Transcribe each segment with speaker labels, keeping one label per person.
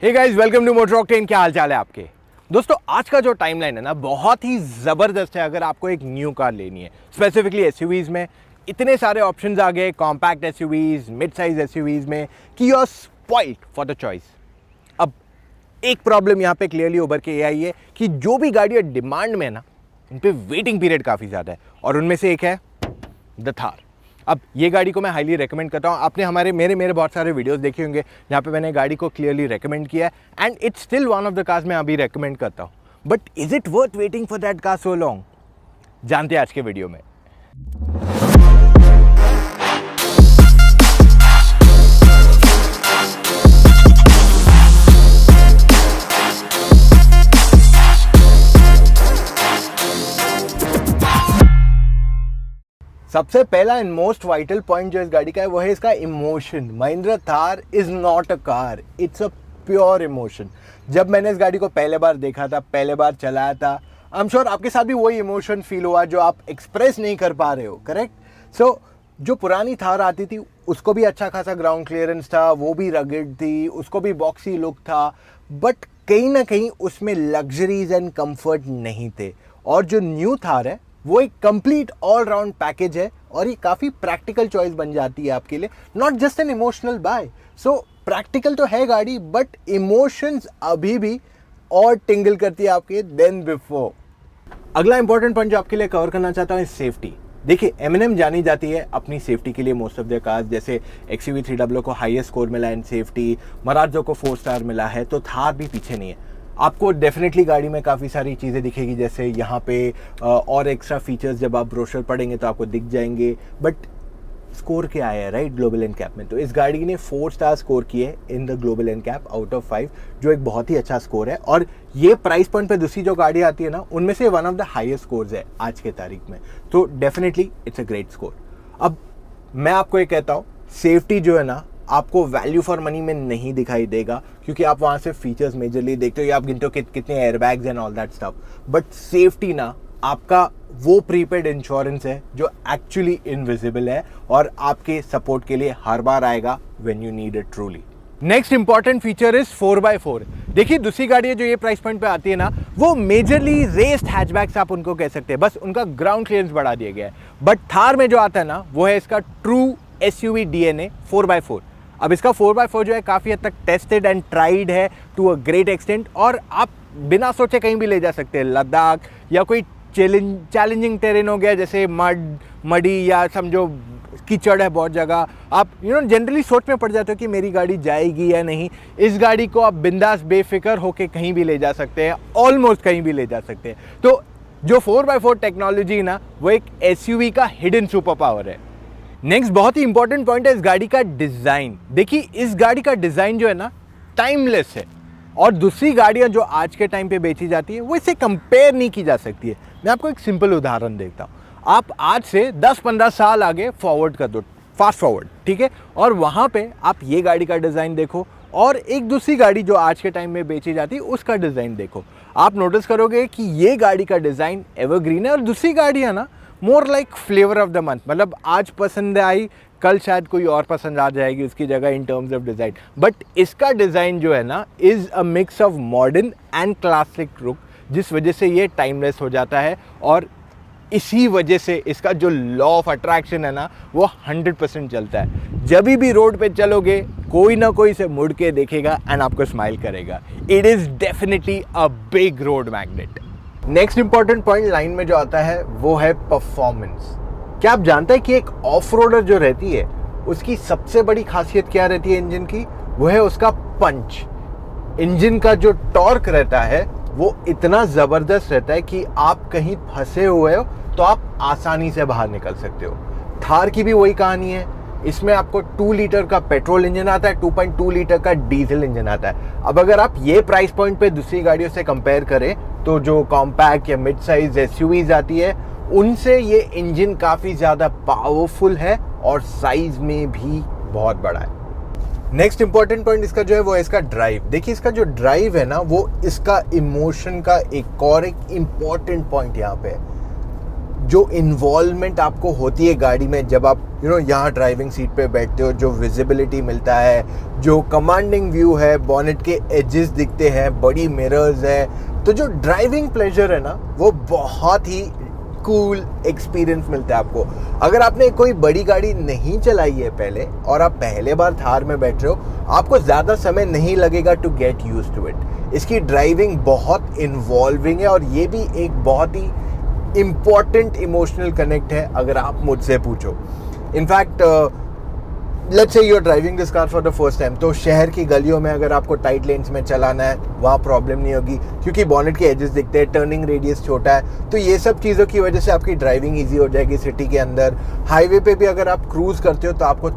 Speaker 1: Hey guys, welcome to Motor Octane. क्या हाल चाल है आपके दोस्तों। आज का जो टाइमलाइन है ना, बहुत ही ज़बरदस्त है। अगर आपको एक न्यू कार लेनी है, स्पेसिफिकली एसयूवीज़ में इतने सारे ऑप्शंस आ गए, compact SUVs, mid size SUVs में, कि you are spoiled for the choice. अब एक प्रॉब्लम यहाँ पे क्लियरली उभर के ये आई है कि जो भी गाड़ियाँ डिमांड में है ना, उन पे वेटिंग पीरियड काफ़ी ज़्यादा है, और उनमें से एक है द थार। अब ये गाड़ी को मैं हाईली रेकमेंड करता हूँ। आपने मेरे बहुत सारे वीडियोस देखे होंगे जहाँ पे मैंने गाड़ी को क्लियरली रेकमेंड किया है, and it's still one of the cars मैं अभी रेकमेंड करता हूँ। But is it worth waiting for that car so long? जानते हैं आज के वीडियो में। सबसे पहला एंड मोस्ट वाइटल पॉइंट जो इस गाड़ी का है वो है इसका emotion. Mahindra Thar is not a car, it's a pure emotion. जब मैंने इस गाड़ी को पहले बार देखा था, पहले बार चलाया था, आई एम श्योर आपके साथ भी वही इमोशन फील हुआ जो आप एक्सप्रेस नहीं कर पा रहे हो, करेक्ट? सो जो पुरानी थार आती थी उसको भी अच्छा खासा ग्राउंड क्लियरेंस था, वो भी रगेड थी, उसको भी बॉक्सी लुक था, बट कहीं ना कहीं उसमें लग्जरीज एंड कंफर्ट नहीं थे। और जो न्यू थार है वो एक कंप्लीट ऑल राउंड पैकेज है, और ये काफ़ी प्रैक्टिकल चॉइस बन जाती है आपके लिए, not just an emotional buy. So practical तो है गाड़ी, बट इमोशंस अभी भी और टिंगल करती है आपके देन बिफोर। अगला इंपॉर्टेंट पॉइंट जो आपके लिए कवर करना चाहता हूँ, सेफ्टी। देखिए, M&M जानी जाती है अपनी सेफ्टी के लिए मोस्ट ऑफ द कार्स। जैसे XUV 300 को हाईएस्ट स्कोर मिला इन सेफ्टी, मराजो को 4 स्टार मिला है, तो थार भी पीछे नहीं है। आपको डेफिनेटली गाड़ी में काफ़ी सारी चीज़ें दिखेगी, जैसे यहाँ पे और एक्स्ट्रा फीचर्स जब आप ब्रोशर पढ़ेंगे तो आपको दिख जाएंगे। बट स्कोर क्या आया, राइट, ग्लोबल एनकैप में? तो इस गाड़ी ने 4 स्टार स्कोर किए in the global NCAP out of 5, जो एक बहुत ही अच्छा स्कोर है। और ये प्राइस पॉइंट पे दूसरी जो गाड़ी आती है ना, उनमें से one of the highest scores है आज के तारीख में। तो definitely it's a great score. अब मैं आपको ये कहता हूँ, सेफ्टी जो है ना, आपको वैल्यू फॉर मनी में नहीं दिखाई देगा, क्योंकि आप वहाँ से फीचर्स मेजरली देखते हो या आप गिनते हो कितने airbags and all that stuff. But safety ना, आपका वो प्रीपेड इंश्योरेंस है जो एक्चुअली इनविजिबल है और आपके सपोर्ट के लिए हर बार आएगा when you need it truly. Next important feature is 4x4। देखिए, दूसरी गाड़ियाँ जो ये प्राइस पॉइंट पे आती है ना, वो मेजरली रेस्ड हैचबैक्स आप उनको कह सकते हैं, बस उनका ग्राउंड क्लियरेंस बढ़ा दिया गया है। बट थार में जो आता है ना, वो है इसका ट्रू SUV DNA 4x4। अब इसका 4x4 जो है काफ़ी हद तक टेस्टेड एंड ट्राइड है टू अ ग्रेट एक्सटेंट, और आप बिना सोचे कहीं भी ले जा सकते हैं। लद्दाख या कोई चैलेंजिंग टेरेन हो गया, जैसे मडी या समझो कीचड़ है बहुत जगह, आप जनरली सोच में पड़ जाते हो कि मेरी गाड़ी जाएगी या नहीं। इस गाड़ी को आप बिंदास बेफिक्र होके कहीं भी ले जा सकते हैं, ऑलमोस्ट कहीं भी ले जा सकते हैं। तो जो 4x4 टेक्नोलॉजी ना, वो एक SUV का हिडन सुपर पावर है। नेक्स्ट बहुत ही इंपॉर्टेंट पॉइंट है इस गाड़ी का डिज़ाइन। देखिए, इस गाड़ी का डिज़ाइन जो है ना, टाइमलेस है, और दूसरी गाड़ियां जो आज के टाइम पे बेची जाती है वो इससे कंपेयर नहीं की जा सकती है। मैं आपको एक सिंपल उदाहरण देता हूँ। आप आज से 10-15 साल आगे फॉरवर्ड कर दो, फास्ट फॉरवर्ड, ठीक है, और वहाँ पे आप ये गाड़ी का डिज़ाइन देखो और एक दूसरी गाड़ी जो आज के टाइम में बेची जाती है उसका डिज़ाइन देखो। आप नोटिस करोगे कि ये गाड़ी का डिज़ाइन एवरग्रीन है, और दूसरी गाड़ियाँ ना more like flavour of the month. मतलब आज पसंद आई, कल शायद कोई और पसंद आ जाएगी उसकी जगह in terms of design. But इसका डिज़ाइन जो है ना, is a mix of modern and classic look, जिस वजह से ये टाइमलेस हो जाता है। और इसी वजह से इसका जो लॉ ऑफ अट्रैक्शन है ना, वो 100% चलता है। जब भी रोड पे चलोगे, कोई ना कोई से मुड़ के देखेगा एंड आपको स्माइल करेगा। It is definitely a big road magnet. Next important point line में जो आता है वो है परफॉर्मेंस। क्या आप जानते हैं कि एक ऑफ रोडर जो रहती है उसकी सबसे बड़ी खासियत क्या रहती है इंजन की? वो है उसका पंच। इंजन का जो टॉर्क रहता है वो इतना ज़बरदस्त रहता है कि आप कहीं फंसे हुए हो तो आप आसानी से बाहर निकल सकते हो। थार की भी वही कहानी है। इसमें आपको 2 लीटर का पेट्रोल इंजन आता है, 2.2 लीटर का डीजल इंजन आता है। अब अगर आप ये प्राइस पॉइंट पे दूसरी गाड़ियों से कंपेयर करें, तो जो कॉम्पैक्ट या मिड साइज SUVs आती है, उनसे ये इंजन काफ़ी ज़्यादा पावरफुल है और साइज में भी बहुत बड़ा है। नेक्स्ट इंपॉर्टेंट पॉइंट इसका जो है वो है इसका ड्राइव। देखिए, इसका जो ड्राइव है ना, वो इसका इमोशन का एक और एक इम्पॉर्टेंट पॉइंट यहाँ पे है। जो इन्वॉल्वमेंट आपको होती है गाड़ी में जब आप यहाँ ड्राइविंग सीट पे बैठते हो, जो विजिबिलिटी मिलता है, जो कमांडिंग व्यू है, बॉनेट के एजेस दिखते हैं, बड़ी मिरर्स है, तो जो ड्राइविंग प्लेजर है ना वो बहुत ही कूल एक्सपीरियंस मिलता है आपको। अगर आपने कोई बड़ी गाड़ी नहीं चलाई है पहले और आप पहले बार थार में बैठ रहे हो, आपको ज़्यादा समय नहीं लगेगा to get used to it. इसकी ड्राइविंग बहुत इन्वॉल्विंग है और ये भी एक बहुत ही इम्पॉर्टेंट इमोशनल कनेक्ट है अगर आप मुझसे पूछो। In fact let's say you are driving this car for the first time, तो शहर की गलियों में अगर आपको टाइट लेन्स में चलाना है वहाँ प्रॉब्लम नहीं होगी क्योंकि बॉनेट के एजेस दिखते हैं, टर्निंग रेडियस छोटा है, तो ये सब चीज़ों की वजह से आपकी ड्राइविंग ईजी हो जाएगी सिटी के अंदर। हाईवे पे भी अगर आप क्रूज करते हो तो आपको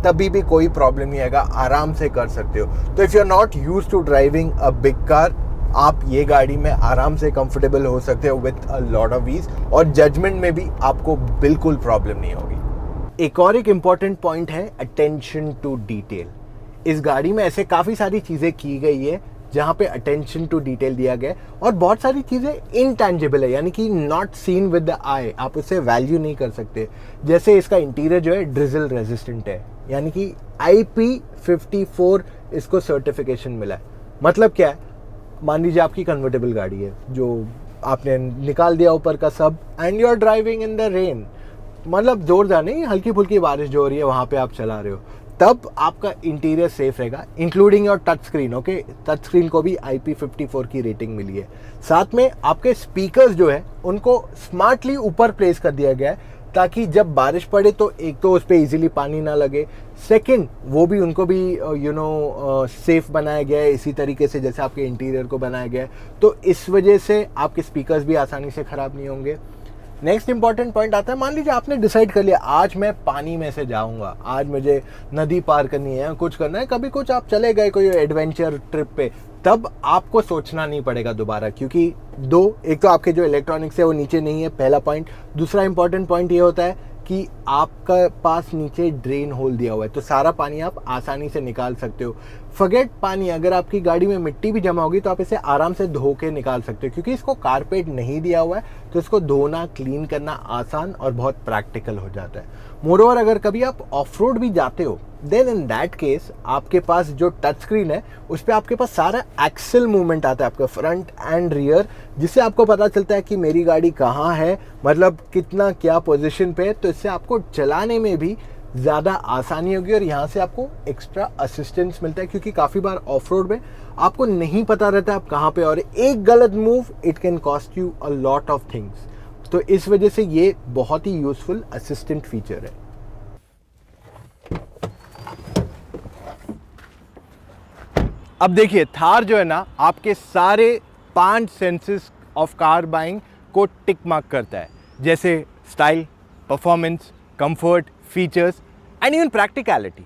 Speaker 1: तभी भी कोई प्रॉब्लम नहीं आएगा, आराम से कर सकते हो। तो if you are not used to driving a big car, आप ये गाड़ी में आराम से कंफर्टेबल हो सकते हो with a lot of ease, और जजमेंट में भी आपको बिल्कुल प्रॉब्लम नहीं होगी। एक और एक इम्पॉर्टेंट पॉइंट है अटेंशन टू डिटेल। इस गाड़ी में ऐसे काफ़ी सारी चीज़ें की गई है जहाँ पे अटेंशन टू डिटेल दिया गया है, और बहुत सारी चीज़ें इनटैंजिबल है, यानी कि नॉट सीन विद द आई, आप उससे वैल्यू नहीं कर सकते। जैसे इसका इंटीरियर जो है ड्रिजल रेजिस्टेंट है, यानी कि IP54 इसको सर्टिफिकेशन मिला है। मतलब क्या है, मान लीजिए आपकी कन्वर्टेबल गाड़ी है जो आपने निकाल दिया ऊपर का सब and you are driving in the rain, मतलब जोरदार नहीं, हल्की फुल्की बारिश जो हो रही है वहाँ पे आप चला रहे हो, तब आपका इंटीरियर सेफ रहेगा, including your touch screen. Okay, touch screen को भी IP54 की रेटिंग मिली है। साथ में आपके स्पीकर्स जो है उनको स्मार्टली ऊपर प्लेस कर दिया गया है ताकि जब बारिश पड़े तो एक तो उस पर ईजिली पानी ना लगे, सेकंड वो भी उनको भी सेफ बनाया गया है इसी तरीके से जैसे आपके इंटीरियर को बनाया गया है, तो इस वजह से आपके स्पीकर्स भी आसानी से ख़राब नहीं होंगे। नेक्स्ट इंपॉर्टेंट पॉइंट आता है, मान लीजिए आपने डिसाइड कर लिया आज मैं पानी में से जाऊंगा, आज मुझे नदी पार करनी है, कुछ करना है, कभी कुछ आप चले गए कोई एडवेंचर ट्रिप पे, तब आपको सोचना नहीं पड़ेगा दोबारा, क्योंकि एक तो आपके जो इलेक्ट्रॉनिक्स है वो नीचे नहीं है, पहला पॉइंट। दूसरा इंपॉर्टेंट पॉइंट ये होता है कि आपका पास नीचे ड्रेन होल दिया हुआ है, तो सारा पानी आप आसानी से निकाल सकते हो। फॉरगेट पानी, अगर आपकी गाड़ी में मिट्टी भी जमा होगी तो आप इसे आराम से धो के निकाल सकते हो, क्योंकि इसको कारपेट नहीं दिया हुआ है, तो इसको धोना क्लीन करना आसान और बहुत प्रैक्टिकल हो जाता है। मोरओवर अगर कभी आप ऑफ रोड भी जाते हो, देन इन दैट केस आपके पास जो टच स्क्रीन है उस पर आपके पास सारा एक्सल मूवमेंट आता है, आपका फ्रंट एंड रियर, जिससे आपको पता चलता है कि मेरी गाड़ी कहाँ है, मतलब कितना क्या पोजीशन पे है, तो इससे आपको चलाने में भी ज़्यादा आसानी होगी और यहाँ से आपको एक्स्ट्रा असिस्टेंस मिलता है, क्योंकि काफ़ी बार ऑफ रोड में आपको नहीं पता रहता आप कहाँ पे, और एक गलत move it can cost you a lot of things. तो इस वजह से ये बहुत ही यूजफुल असिस्टेंट फीचर है। अब देखिए, थार जो है ना आपके सारे 5 सेंसेस ऑफ कार बाइंग को टिक मार्क करता है, जैसे style, performance, comfort, features and even practicality.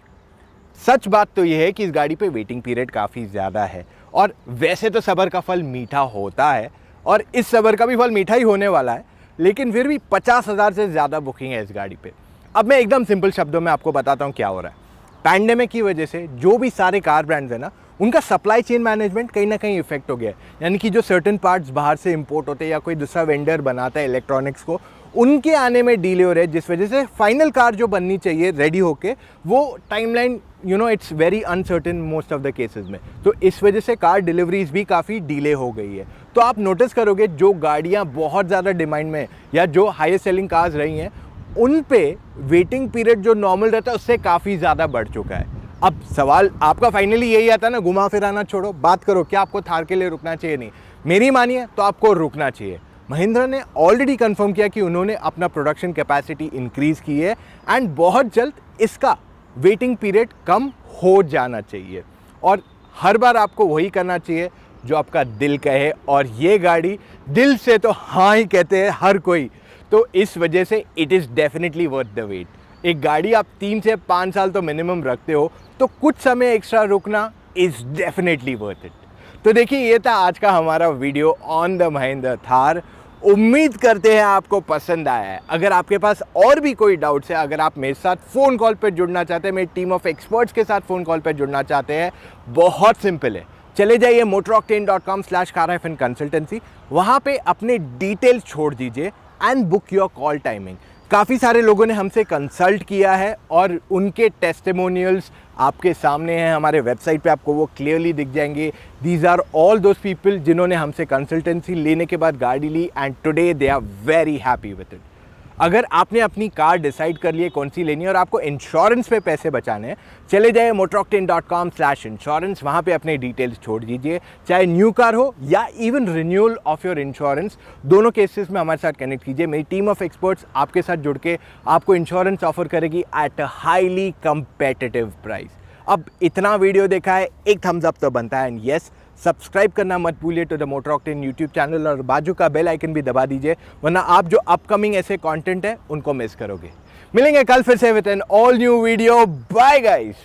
Speaker 1: सच बात तो यह है कि इस गाड़ी पे वेटिंग पीरियड काफ़ी ज़्यादा है, और वैसे तो सब्र का फल मीठा होता है और इस सब्र का भी फल मीठा ही होने वाला है, लेकिन फिर भी 50,000 से ज़्यादा बुकिंग है इस गाड़ी पे। अब मैं एकदम सिंपल शब्दों में आपको बताता हूँ क्या हो रहा है। पैंडेमिक की वजह से जो भी सारे कार ब्रांड्स हैं ना, उनका सप्लाई चेन मैनेजमेंट कहीं ना कहीं इफेक्ट हो गया है, यानी कि जो सर्टेन पार्ट्स बाहर से इंपोर्ट होते हैं या कोई दूसरा वेंडर बनाता है इलेक्ट्रॉनिक्स को, उनके आने में डिले हो रहे हैं, जिस वजह से फाइनल कार जो बननी चाहिए रेडी होके वो timeline it's very uncertain most of the cases में, तो इस वजह से कार डिलीवरीज भी काफ़ी डिले हो गई है। तो आप नोटिस करोगे जो गाड़ियाँ बहुत ज़्यादा डिमांड में या जो हाईएस्ट सेलिंग कार्स रही हैं, उन पे वेटिंग पीरियड जो नॉर्मल रहता है उससे काफ़ी ज़्यादा बढ़ चुका है। अब सवाल आपका फाइनली यही आता है ना, घुमा फिराना छोड़ो, बात करो क्या आपको थार के लिए रुकना चाहिए। नहीं, मेरी मानिए तो आपको रुकना चाहिए। महिंद्रा ने ऑलरेडी कंफर्म किया कि उन्होंने अपना प्रोडक्शन कैपेसिटी इंक्रीज की है एंड बहुत जल्द इसका वेटिंग पीरियड कम हो जाना चाहिए, और हर बार आपको वही करना चाहिए जो आपका दिल कहे, और ये गाड़ी दिल से तो हाँ ही कहते हैं हर कोई, तो इस वजह से it is definitely worth the wait. एक गाड़ी आप 3 से 5 साल तो मिनिमम रखते हो, तो कुछ समय एक्स्ट्रा रुकना इज़ डेफिनेटली वर्थ इट। तो देखिए, ये था आज का हमारा video on the Mahindra Thar. उम्मीद करते हैं आपको पसंद आया है। अगर आपके पास और भी कोई डाउट्स है, अगर आप मेरे साथ फ़ोन कॉल पर जुड़ना चाहते हैं, मेरी टीम ऑफ एक्सपर्ट्स के साथ फ़ोन कॉल पर जुड़ना चाहते हैं, बहुत सिंपल है, चले जाइए motoroctane.com/car-consultancy, वहाँ पे अपने डिटेल्स छोड़ दीजिए and book your call timing. काफ़ी सारे लोगों ने हमसे कंसल्ट किया है और उनके टेस्टिमोनियल्स आपके सामने हैं, हमारे वेबसाइट पे आपको वो क्लियरली दिख जाएंगे। These are all those people जिन्होंने हमसे कंसल्टेंसी लेने के बाद गाड़ी ली and today they are very happy with it. अगर आपने अपनी कार डिसाइड कर ली है कौन सी लेनी है और आपको इंश्योरेंस पे पैसे बचाने हैं, चले जाए motoroctane.com/insurance, वहाँ पे अपने डिटेल्स छोड़ दीजिए। चाहे न्यू कार हो या even renewal of your insurance, दोनों केसेस में हमारे साथ कनेक्ट कीजिए। मेरी टीम ऑफ एक्सपर्ट्स आपके साथ जुड़ के आपको इंश्योरेंस ऑफर करेगी at a highly competitive price. अब इतना वीडियो देखा है, एक थम्स अप तो बनता है। एंड यस, सब्सक्राइब करना मत भूलिए to the Motor Octane YouTube channel और बाजू का बेल आइकन भी दबा दीजिए, वरना आप जो अपकमिंग ऐसे कंटेंट है उनको मिस करोगे। मिलेंगे कल फिर से with an all new video. Bye guys.